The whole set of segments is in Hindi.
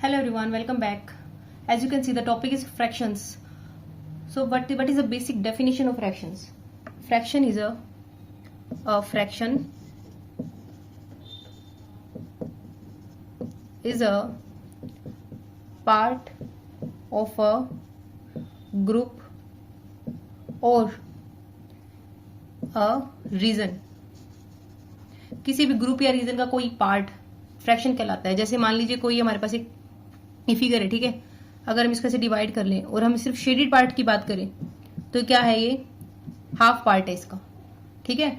Hello everyone, welcome back. As you can see, the topic is fractions. So what is the basic definition of fractions? Fraction is a fraction is a part of a group or a region. किसी भी ग्रुप या रीजन का कोई पार्ट फ्रैक्शन कहलाता है. जैसे मान लीजिए कोई हमारे पास एक फिगर है, ठीक है. अगर हम इसका से डिवाइड कर लें और हम सिर्फ शेडेड पार्ट की बात करें तो क्या है, ये हाफ पार्ट है इसका, ठीक है.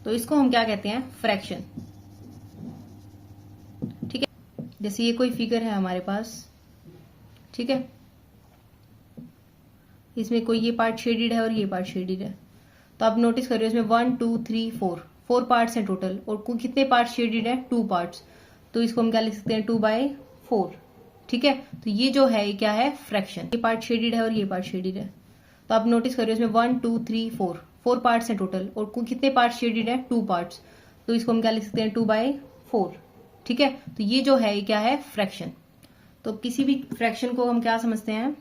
तो इसको हम क्या कहते हैं, फ्रैक्शन, ठीक है. जैसे ये कोई फिगर है हमारे पास, ठीक है. इसमें कोई ये पार्ट शेडेड है और ये पार्ट शेडेड है. तो आप नोटिस करिए इसमें 1 2 3 4 पार्ट्स हैं टोटल, और कितने पार्ट शेडेड है, 2 पार्ट्स. तो इसको हम क्या लिख सकते हैं, 2/4, ठीक है. तो ये जो है ये क्या है, फ्रैक्शन. ये पार्ट शेडेड है और ये पार्ट शेडेड है. तो आप नोटिस करिए इसमें 1 2 3 4 पार्ट्स हैं टोटल, और कितने पार्ट शेडेड है, 2 पार्ट्स. तो इसको हम क्या लिख सकते हैं, 2/4, ठीक है. तो ये जो है ये क्या है, फ्रैक्शन. तो किसी भी फ्रैक्शन को हम क्या समझते हैं,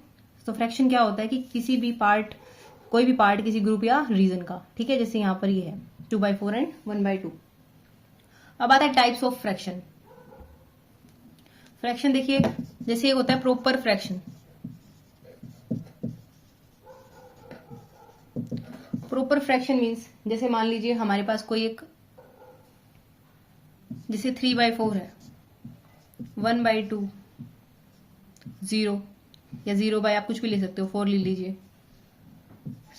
तो फ्रैक्शन क्या होता है कि किसी भी पार्ट, कोई भी पार्ट किसी ग्रुप या रीजन का, ठीक है. जैसे यहां पर ये है 2/4 एंड 1/2. अब आता है टाइप्स ऑफ फ्रैक्शन. फ्रैक्शन देखिए, जैसे एक होता है proper fraction. Proper fraction means, जैसे मान लीजिए हमारे पास कोई एक, जैसे 3/4 है, 1/2, 0 या 0 आप कुछ भी ले सकते हो, 4 ले लीजिए,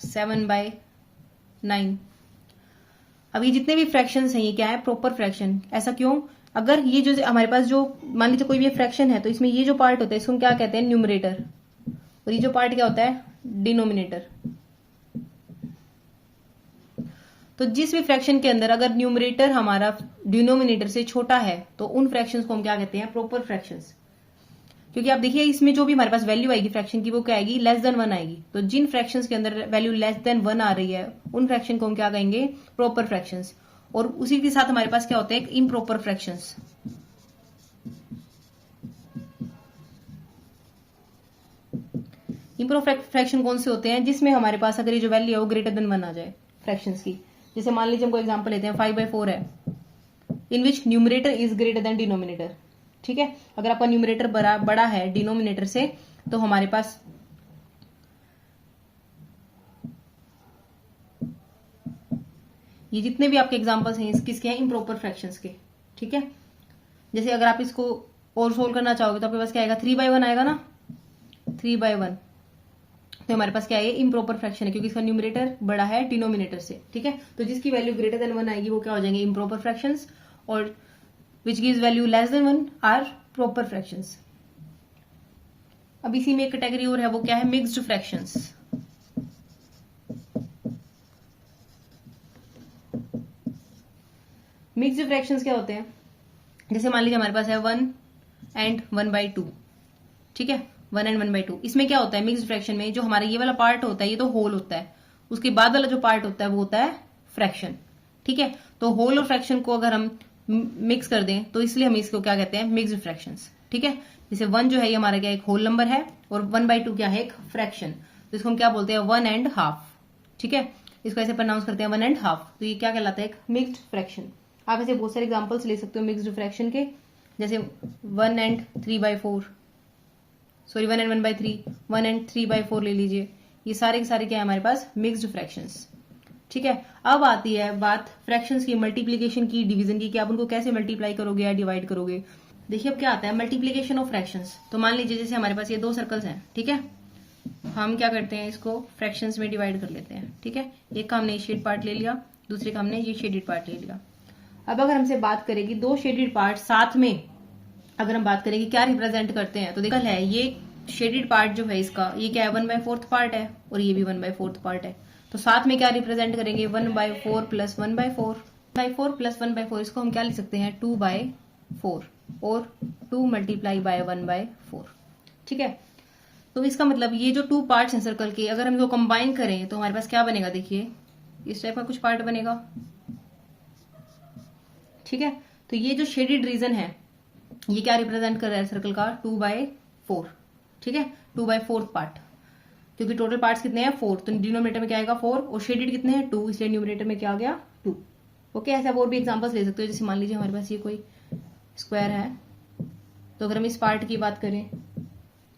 7/9. अब ये जितने भी फ्रैक्शंस हैं ये क्या है, प्रॉपर फ्रैक्शन. ऐसा क्यों? अगर ये जो हमारे पास जो मान लीजिए कोई भी फ्रैक्शन है, तो इसमें ये जो पार्ट होता है इसको हम क्या कहते हैं, न्यूमरेटर, और ये जो पार्ट क्या होता है, डिनोमिनेटर. तो जिस भी फ्रैक्शन के अंदर अगर न्यूमरेटर हमारा डिनोमिनेटर से छोटा है तो उन फ्रैक्शंस को हम क्या कहते हैं, प्रॉपर फ्रैक्शंस. क्योंकि आप देखिए इसमें जो भी हमारे पास वैल्यू आएगी फ्रैक्शन की, वो क्या आएगी, लेस देन 1 आएगी. तो जिन फ्रैक्शंस के अंदर वैल्यू लेस देन 1 आ रही है उन फ्रैक्शन को हम क्या कहेंगे, प्रॉपर फ्रैक्शंस. और उसी के साथ हमारे पास क्या होता है, इम्प्रॉपर फ्रैक्शंस. इम्प्रॉपर फ्रैक्शन कौन से होते हैं, जिसमें हमारे पास अगर ये जो वैल्यू है वो ग्रेटर देन 1 आ जाए फ्रैक्शंस की. जैसे मान लीजिए हमको एग्जांपल लेते हैं, 5/4 है, in which numerator is greater than denominator, ठीक है. अगर आपका न्यूमरेटर बड़ा है डिनोमिनेटर से, तो हमारे पास ये जितने भी आपके एग्जांपल्स हैं किसके हैं, इम्प्रॉपर फ्रैक्शंस के, ठीक है. जैसे अगर आप इसको और सोल्व करना चाहोगे तो आपके पास क्या आएगा, 3/1 आएगा ना, 3/1. तो हमारे पास क्या है, इम्प्रॉपर फ्रैक्शन है, क्योंकि इसका न्यूमरेटर बड़ा है डिनोमिनेटर से, ठीक है. तो जिसकी वैल्यू ग्रेटर देन 1 आएगी वो क्या हो जाएंगे, इम्प्रॉपर फ्रैक्शंस, और which gives value less than 1 are proper fractions. अब इसी में एक कैटेगरी और है, वो क्या है, मिक्स्ड फ्रैक्शंस. मिक्स्ड फ्रैक्शंस क्या होते हैं, जैसे मान लीजिए हमारे पास है 1 एंड 1/2, ठीक है. 1 एंड 1/2. इसमें क्या होता है, मिक्स्ड फ्रैक्शन में जो हमारा ये वाला पार्ट होता है ये तो होल होता है, उसके बाद वाला जो पार्ट होता है वो होता है फ्रैक्शन, ठीक है. तो होल और फ्रैक्शन को अगर हम मिक्स कर दें तो इसलिए हम इसको क्या कहते हैं, मिक्स्ड फ्रैक्शंस, ठीक है. जैसे 1 जो है ये हमारा क्या एक होल नंबर है, और 1/2 क्या है, एक फ्रैक्शन. तो इसको हम क्या बोलते हैं, 1.5, ठीक है. इसको ऐसे प्रोनाउंस करते हैं 1.5. तो ये क्या कहलाता है, एक मिक्स्ड फ्रैक्शन. आप ऐसे बहुत सारे एग्जांपल्स ले सकते हो मिक्स्ड फ्रैक्शन के, जैसे 1 एंड 3/4, सॉरी 1 एंड 1/3, 1 एंड 3/4 ले लीजिए. ये सारे के सारे क्या है हमारे पास, मिक्स्ड फ्रैक्शंस, ठीक है. अब आती है बात फ्रैक्शंस की मल्टीप्लीकेशन की, डिवीजन की, कि आप उनको कैसे मल्टीप्लाई करोगे या डिवाइड करोगे. देखिए अब क्या आता है, मल्टीप्लीकेशन ऑफ फ्रैक्शंस. तो मान लीजिए जैसे हमारे पास ये 2 सर्कल्स हैं, ठीक है. हम क्या करते हैं, इसको फ्रैक्शंस में डिवाइड कर लेते हैं, ठीक है. एक का हमने शेड पार्ट ले लिया, दूसरे का हमने ये शेडेड पार्ट ले लिया. अब अगर हमसे बात करें कि 2 शेडेड पार्ट साथ में अगर हम बात करें कि क्या रिप्रेजेंट करते हैं, तो देखा है ये शेडेड पार्ट जो है इसका, ये क्या है, 1/4 पार्ट है, और ये भी 1/4 पार्ट है. तो साथ में क्या रिप्रेजेंट करेंगे, 1/4 प्लस 1/4, 1/4 प्लस 1/4. इसको हम क्या लिख सकते हैं, 2/4, और 2 मल्टीप्लाई बाय 1/4, ठीक है. तो इसका मतलब ये जो 2 पार्ट्स हैं सर्कल के, अगर हम इसको कंबाइन करें तो हमारे पास क्या बनेगा, देखिए इस टाइप का कुछ पार्ट बनेगा, ठीक है. तो ये जो शेडेड रीजन है ये क्या रिप्रेजेंट कर रहा है सर्कल का, 2/4, ठीक है, 2/4 पार्ट, क्योंकि टोटल पार्ट्स कितने हैं 4, तो डिनोमिनेटर में क्या आएगा 4 और शेडेड कितने हैं 2, इसलिए न्यूमिनेटर में क्या आ गया 2। ओके, ऐसे आप और भी एग्जांपल्स ले सकते हो, जैसे मान लीजिए हमारे पास ये कोई स्क्वायर है, तो अगर हम इस पार्ट की बात करें,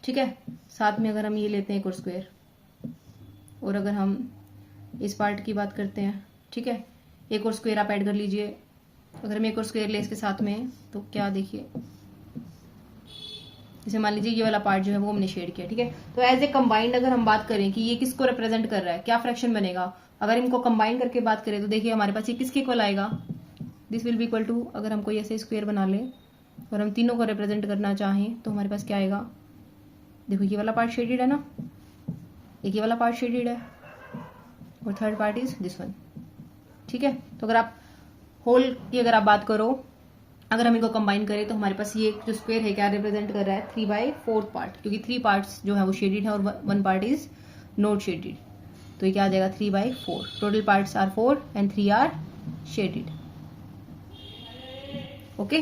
ठीक है, साथ में अगर हम ये लेते हैं एक और स्क्वायर, और अगर हम इस पार्ट की बात करते हैं, ठीक है, एक और स्क्वायर आप ऐड कर लीजिए, अगर हम एक और स्क्वायर ले इसके साथ में, तो क्या देखिए, जैसे मान लीजिए ये वाला पार्ट जो है वो हमने शेड किया, ठीक है, तो एज ए कंबाइंड अगर हम बात करें कि ये किसको रिप्रेजेंट कर रहा है, क्या फ्रैक्शन बनेगा, अगर इनको कंबाइन करके बात करें तो देखिए हमारे पास ये किसके इक्वल आएगा, this will be equal to, अगर हम कोई ऐसे स्क्वायर बना लें और हम तीनों को रिप्रेजेंट करना चाहें तो हमारे पास क्या आएगा, देखो ये वाला पार्ट शेडेड है ना, एक ये वाला पार्ट शेडेड है और third part is this one, ठीक है, तो अगर आप होल की अगर आप बात करो, अगर हम इनको कंबाइन करें तो हमारे पास ये जो स्क्वायर है क्या रिप्रेजेंट कर रहा है 3/4 पार्ट, क्योंकि 3 पार्ट्स जो है वो शेडेड है और 1 पार्ट इज नॉट शेडेड, तो ये क्या आ जाएगा 3/4, total parts are 4 and 3 are shaded. Okay,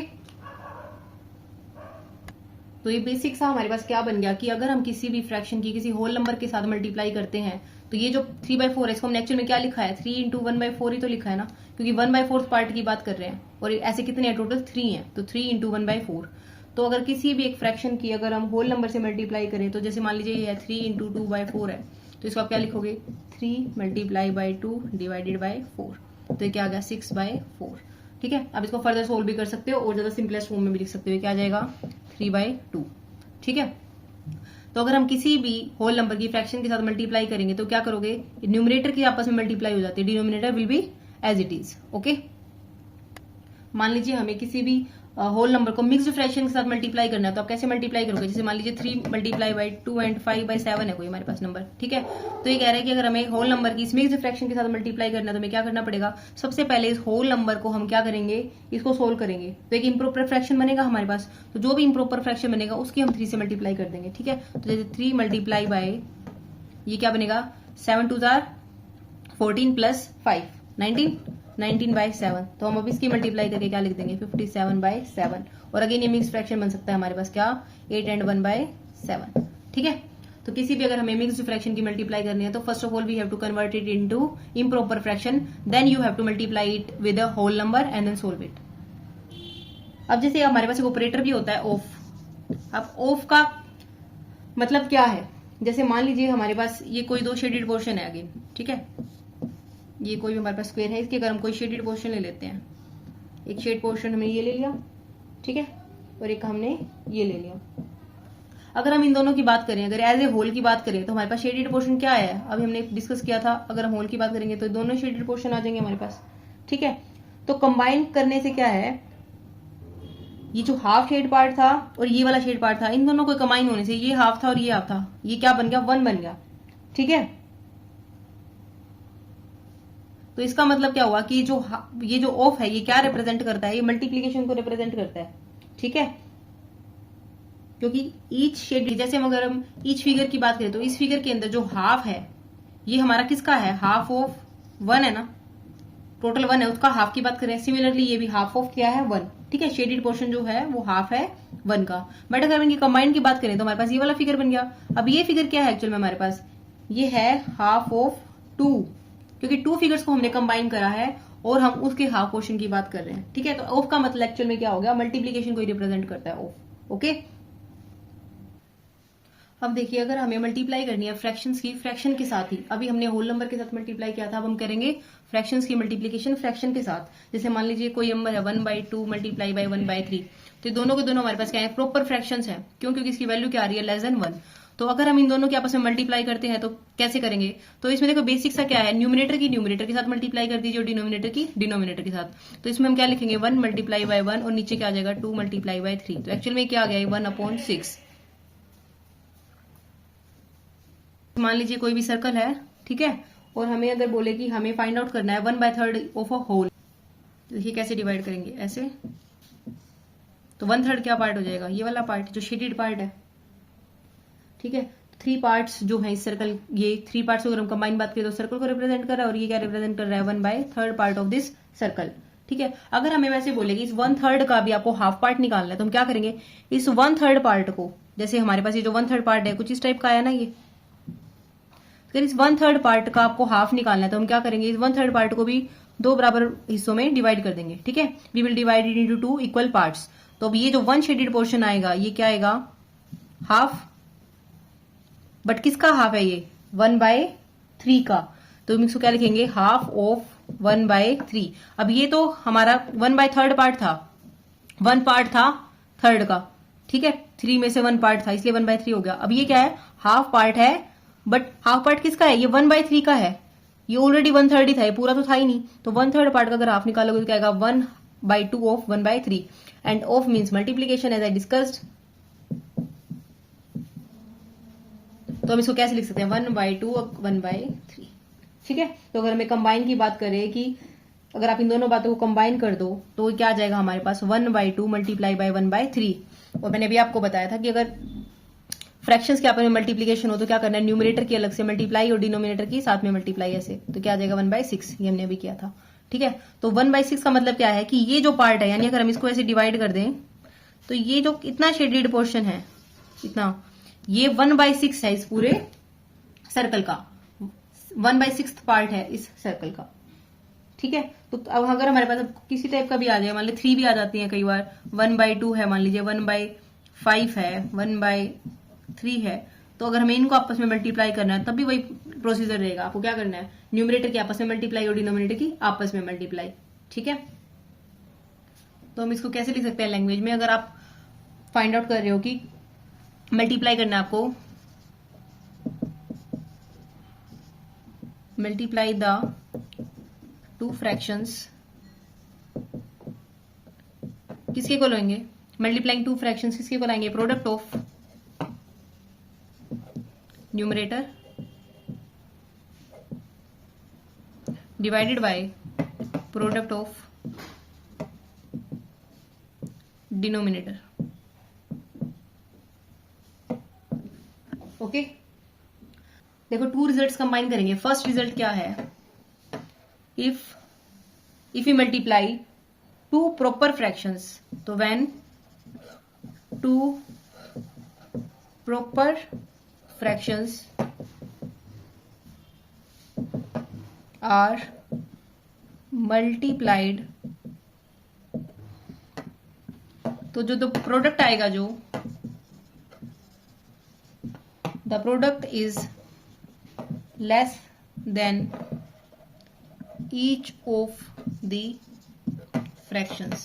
तो ये बेसिक सा हमारे पास क्या बन गया कि अगर हम किसी भी फ्रैक्शन की किसी होल नंबर के साथ मल्टीप्लाई करते हैं, तो ये जो 3/4 है इसको हमने एक्चुअल में क्या लिखा है, 3 × 1/4 ही तो लिखा है ना, क्योंकि 1/4 पार्ट की बात कर रहे हैं और ऐसे कितने हैं टोटल 3 हैं, तो 3 × 1/4। तो अगर किसी भी एक फ्रैक्शन की अगर हम होल नंबर से मल्टीप्लाई करें, तो जैसे मान लीजिए ये है 3 × 2/4 है, तो इसको आप क्या लिखोगे 3 × 2 डिवाइडेड बाई 4, तो ये क्या आ गया 6/4, ठीक है। अब इसको फर्दर सोल्व भी कर सकते हो और ज्यादा सिंपलेस्ट फॉर्म में भी लिख सकते हो, क्या आ जाएगा 3/2, ठीक है। तो अगर हम किसी भी होल नंबर की फ्रैक्शन के साथ मल्टीप्लाई करेंगे तो क्या करोगे, न्यूमरेटर की आपस में मल्टीप्लाई हो जाती है, denominator will be as it is. Okay, मान लीजिए हमें किसी भी होल नंबर को मिक्स्ड फ्रैक्शन के साथ मल्टीप्लाई करना है, तो आप कैसे मल्टीप्लाई करोगे, जैसे मान लीजिए 3 × 2 एंड 5/7 है कोई हमारे पास नंबर, ठीक है, तो ये कह रहा है कि अगर हमें होल नंबर की इस मिक्स्ड फ्रैक्शन के साथ मल्टीप्लाई करना है तो हमें क्या करना पड़ेगा, सबसे पहले इस होल नंबर को हम क्या करेंगे, इसको सोल्व करेंगे, तो एक इम्प्रॉपर फ्रैक्शन बनेगा हमारे पास, तो जो भी इम्प्रॉपर फ्रैक्शन बनेगा उसकी हम 3 से मल्टीप्लाई कर देंगे, ठीक है। तो जैसे 3 × ये क्या बनेगा 7 2 14 + 5 19/7, तो हम अब इसकी मल्टीप्लाई करके क्या लिख देंगे 57/7, और अगेन ये मिक्स फ्रैक्शन बन सकता है हमारे पास क्या 8 and 1/7, ठीक है। तो किसी भी अगर हमें मिक्स्ड फ्रैक्शन की मल्टीप्लाई करनी है तो first of all we have to convert it into improper fraction, then you have to multiply it with a whole number and then solve it. अब जैसे हमारे पास एक ऑपरेटर भी होता है ऑफ। अब ऑफ का मतलब क्या है, जैसे मान लीजिए हमारे पास ये कोई 2 शेडेड पोर्शन है अगेन, ठीक है, ये कोई भी हमारे पास स्क्वायर है, इसके अगर हम कोई शेडेड पोर्शन ले लेते हैं, एक शेड पोर्शन हमने ये ले लिया, ठीक है, और एक हमने ये ले लिया। अगर हम इन दोनों की बात करें, अगर एज ए होल की बात करें तो हमारे पास शेडेड पोर्शन क्या है, अभी हमने डिस्कस किया था, अगर हम होल की बात करेंगे तो दोनों शेडेड पोर्शन आ जाएंगे हमारे पास, ठीक है। तो कंबाइन करने से क्या है, ये जो हाफ शेड पार्ट था और ये वाला शेड पार्ट था, इन दोनों को कंबाइन होने से ये हाफ था और ये हाफ था, ये क्या बन गया 1 बन गया, ठीक है। तो इसका मतलब क्या हुआ कि ये जो ऑफ है ये क्या रिप्रेजेंट करता है, ये मल्टीप्लीकेशन को रिप्रेजेंट करता है, ठीक है, क्योंकि ईच शेड, जैसे अगर हम ईच फिगर की बात करें तो इस फिगर के अंदर जो हाफ है ये हमारा किसका है, हाफ ऑफ 1 है ना, टोटल 1 है, उसका हाफ की बात करें, सिमिलरली ये भी हाफ ऑफ क्या है 1, ठीक है, शेडेड पोर्शन जो है वो हाफ है 1 का। बट अगर इनकी कंबाइन की बात करें तो हमारे पास ये वाला फिगर बन गया। अब ये फिगर क्या है एक्चुअल में हमारे पास, ये है हाफ ऑफ 2, क्योंकि 2 फिगर्स को हमने कंबाइन करा है और हम उसके हाफ पोर्शन की बात कर रहे हैं, ठीक है। तो ऑफ का मतलब एक्चुअल में क्या हो गया, मल्टीप्लीकेशन को रिप्रेजेंट करता है ऑफ। ओके, अब देखिए अगर हमें मल्टीप्लाई करनी है फ्रैक्शंस की फ्रैक्शन के साथ ही, अभी हमने होल नंबर के साथ मल्टीप्लाई किया था, अब हम करेंगे फ्रैक्शंस की मल्टीप्लीकेशन फ्रैक्शन के साथ। जैसे मान लीजिए कोई नंबर है 1/2 मल्टीप्लाई बाई 1/3, तो दोनों के दोनों हमारे पास क्या है, प्रॉपर फ्रैक्शंस है, क्यों, क्योंकि इसकी वैल्यू क्या आ रही है लेस देन 1। तो अगर हम इन दोनों के आपस में मल्टीप्लाई करते हैं तो कैसे करेंगे, तो इसमें देखो बेसिक सा क्या है, न्यूमिनेटर की न्यूमिनेटर के साथ मल्टीप्लाई कर दीजिए और डिनोमिनेटर की डिनोमिनेटर के साथ। तो इसमें हम क्या लिखेंगे 1 × 1 और नीचे क्या आ जाएगा 2 × 3, तो एक्चुअल में क्या आ गया 1/6। मान लीजिए कोई भी सर्कल है, ठीक है, और हमें अगर बोले कि हमें फाइंड आउट करना है 1/3 ऑफ अ होल, तो देखिए कैसे डिवाइड करेंगे ऐसे, तो 1/3 क्या पार्ट हो जाएगा, ये वाला पार्ट जो शेडेड पार्ट है, ठीक है। 3 पार्ट्स जो है इस सर्कल, ये 3 पार्ट्स अगर हम कंबाइन बात करें तो सर्कल को रिप्रेजेंट कर रहा है, और ये क्या रिप्रेजेंट कर रहा है 1/3 पार्ट ऑफ दिस सर्कल, ठीक है। अगर हमें वैसे बोले कि इस 1/3 का भी आपको हाफ पार्ट निकालना है तो हम क्या करेंगे, इस 1/3 पार्ट को, जैसे हमारे पास ये जो 1/3 पार्ट है कुछ इस टाइप का है ना, ये अगर इस 1/3 पार्ट का आपको हाफ निकालना है तो हम क्या करेंगे, इस 1/3 पार्ट को भी 2 बराबर हिस्सों में डिवाइड कर देंगे। ठीक है, we will divide it into 2 equal parts. तो अब ये जो 1 शेडेड पोर्शन आएगा ये क्या आएगा, हाफ, बट किसका हाफ है ये, 1/3 का। तो हम इसको क्या लिखेंगे, हाफ ऑफ 1/3। अब ये तो हमारा 1/3 पार्ट था, 1 पार्ट था थर्ड का, ठीक है, 3 में से 1 पार्ट था इसलिए 1/3 हो गया। अब ये क्या है, हाफ पार्ट है, बट हाफ पार्ट किसका है, ये 1/3 का है, ये ऑलरेडी 1/3 ही था, ये पूरा तो था ही नहीं। तो 1/3 पार्ट का अगर हाफ निकालोगे तो क्या आएगा, 1/2 of 1/3। And of means multiplication as I discussed. तो हम इसको कैसे लिख सकते हैं, 1/2 और 1/3। ठीक है, तो अगर हमें कंबाइन की बात करें कि अगर आप इन दोनों बातों को कंबाइन कर दो तो क्या आ जाएगा हमारे पास, 1/2 मल्टीप्लाई बाय 1/3। और मैंने अभी आपको बताया था कि अगर फ्रैक्शंस के आपस में मल्टीप्लीकेशन हो तो क्या करना है, न्यूमरेटर की अलग से मल्टीप्लाई और डिनोमिनेटर की साथ में मल्टीप्लाई, ऐसे तो क्या आ जाएगा 1/6। ये हमने अभी किया था। ठीक है, तो 1/6 का मतलब क्या है कि ये जो पार्ट है, यानी अगर हम इसको ऐसे डिवाइड कर दें तो ये जो इतना शेडेड पोर्शन है, इतना, ये 1/6 है इस पूरे सर्कल का, 1/6 पार्ट है इस सर्कल का। ठीक है, तो अब अगर हमारे पास किसी टाइप का भी आ जाए, मान लीजिए 3 भी आ जाती है कई बार, 1/2 है, मान लीजिए 1/5 है, 1/3 है, तो अगर हमें इनको आपस में मल्टीप्लाई करना है तब भी वही प्रोसीजर रहेगा। आपको क्या करना है, न्यूमरेटर की आपस में मल्टीप्लाई और डिनोमिनेटर की आपस में मल्टीप्लाई। ठीक है, तो हम इसको कैसे लिख सकते हैं लैंग्वेज में, अगर आप फाइंड आउट कर रहे हो कि मल्टीप्लाई करना है आपको, मल्टीप्लाई द 2 फ्रैक्शंस, किसके को लेंगे, मल्टीप्लाइंग 2 फ्रैक्शंस किसके को लाएंगे, product of numerator divided by product of denominator. Okay, देखो 2 रिजल्ट्स कंबाइन करेंगे। फर्स्ट रिजल्ट क्या है, if you multiply 2 proper fractions, तो when 2 proper fractions are multiplied, तो जो प्रोडक्ट आएगा, जो the product is less than each of the fractions।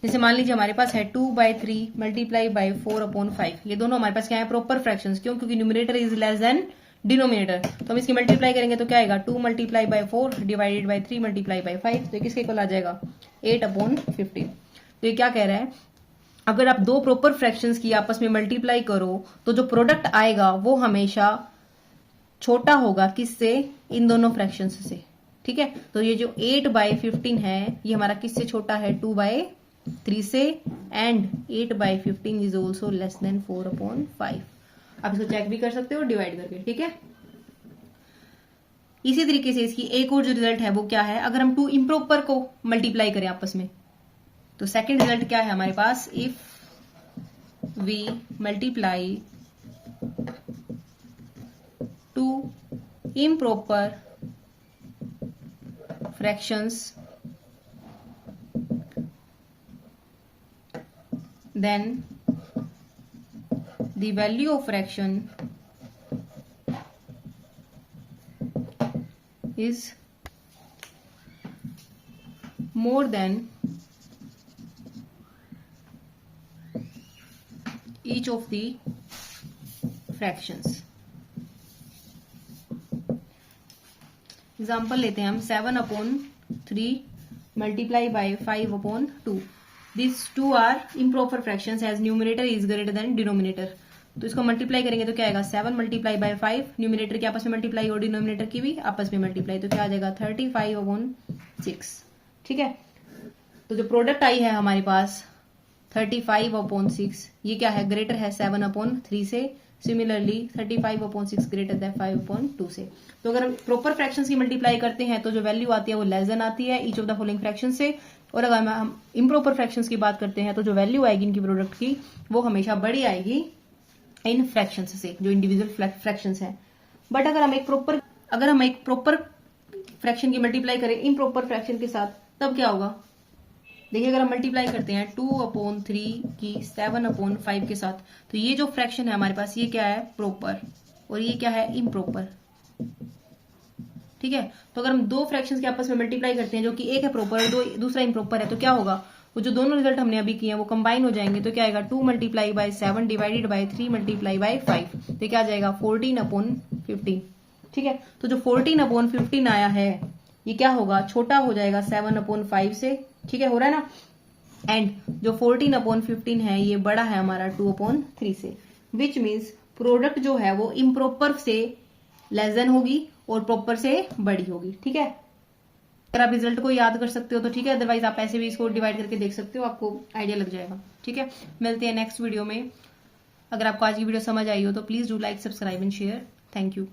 जैसे मान लीजिए हमारे पास है 2/3 मल्टीप्लाई बाय 4/5, ये दोनों हमारे पास क्या है, प्रॉपर फ्रैक्शंस। क्यों, क्योंकि numerator is less then denominator. तो हम इसकी मल्टीप्लाई करेंगे तो क्या आएगा, 2 multiply by 4 divided by 3 multiply by 5, तो किसके इक्वल आ जाएगा, 8/15। तो ये क्या कह रहा है, अगर आप 2 प्रॉपर फ्रैक्शंस की आपस में मल्टीप्लाई करो तो जो प्रोडक्ट आएगा वो हमेशा छोटा होगा, किससे, इन दोनों फ्रैक्शंस से। ठीक है, तो ये जो 8/15 है ये हमारा किससे छोटा है, 2/3 से, and 8/15 is also less than 4/5। आप इसको चेक भी कर सकते हो डिवाइड करके। ठीक है, इसी तरीके से इसकी एक और जो रिजल्ट है वो क्या है, अगर हम 2 इम्प्रॉपर को मल्टीप्लाई करें आपस में, तो सेकंड रिजल्ट क्या है हमारे पास, if we multiply 2 improper fractions, then the value of fraction is more than each of the fractions। Example लेते हैं हम, 7/3 multiply by 5/2। This 2 are improper fractions as numerator is greater than denominator. तो इसको मल्टीप्लाई करेंगे तो क्या आएगा, 7 मल्टीप्लाई बाय 5, न्यूमरेटर की आपस में मल्टीप्लाई और डिनोमिनेटर की भी आपस में मल्टीप्लाई, तो क्या आ जाएगा 35/6। ठीक है, तो जो प्रोडक्ट आई है हमारे पास 35/6, ये क्या है, ग्रेटर है 7/3 से, सिमिलरली 35/6 ग्रेटर देन 5/2 से। तो अगर हम प्रॉपर फ्रैक्शंस की मल्टीप्लाई करते हैं तो जो वैल्यू आती है वो लेस देन आती है each of the following fraction से, और अगर हम इम्प्रॉपर फ्रैक्शंस की बात करते हैं तो जो वैल्यू आएगी इनकी प्रोडक्ट की वो हमेशा बड़ी आएगी इन फ्रैक्शंस से, जो इंडिविजुअल फ्रैक्शंस हैं। बट अगर हम एक प्रॉपर फ्रैक्शन की मल्टीप्लाई करें इम्प्रॉपर फ्रैक्शन के साथ, तब क्या होगा? देखिए अगर हम मल्टीप्लाई करते हैं 2/3 की 7/5 के साथ, तो ये जो फ्रैक्शन है हमारे पास ये क्या है? प्रॉपर, और ये क्या है? इम्प्रॉपर। ठीक है, तो अगर हम दो फ्रैक्शंस के आपस में मल्टीप्लाई करते हैं जो कि एक है प्रॉपर और दूसरा इम्प्रॉपर है, तो क्या होगा? वो जो दोनों रिजल्ट हमने अभी किए हैं वो कंबाइन हो जाएंगे, तो क्या आएगा? 2 × 7 डिवाइडेड बाय 3 × 5, तो क्या आ जाएगा? 14/15। ठीक है, तो जो 14/15 आया है ये क्या होगा? छोटा हो जाएगा 7/5 से। ठीक है, हो रहा है ना? एंड जो 14/15 है ये बड़ा है हमारा 2/3 से, विच मीन्स प्रोडक्ट जो है वो इम्प्रॉपर से लेस देन होगी और प्रॉपर से बड़ी होगी। ठीक है, अगर आप रिजल्ट को याद कर सकते हो तो ठीक है, अदरवाइज आप ऐसे भी इसको डिवाइड करके देख सकते हो, आपको आइडिया लग जाएगा। ठीक है, मिलते हैं नेक्स्ट वीडियो में। अगर आपको आज की वीडियो समझ आई हो तो please do like, subscribe and share. Thank you.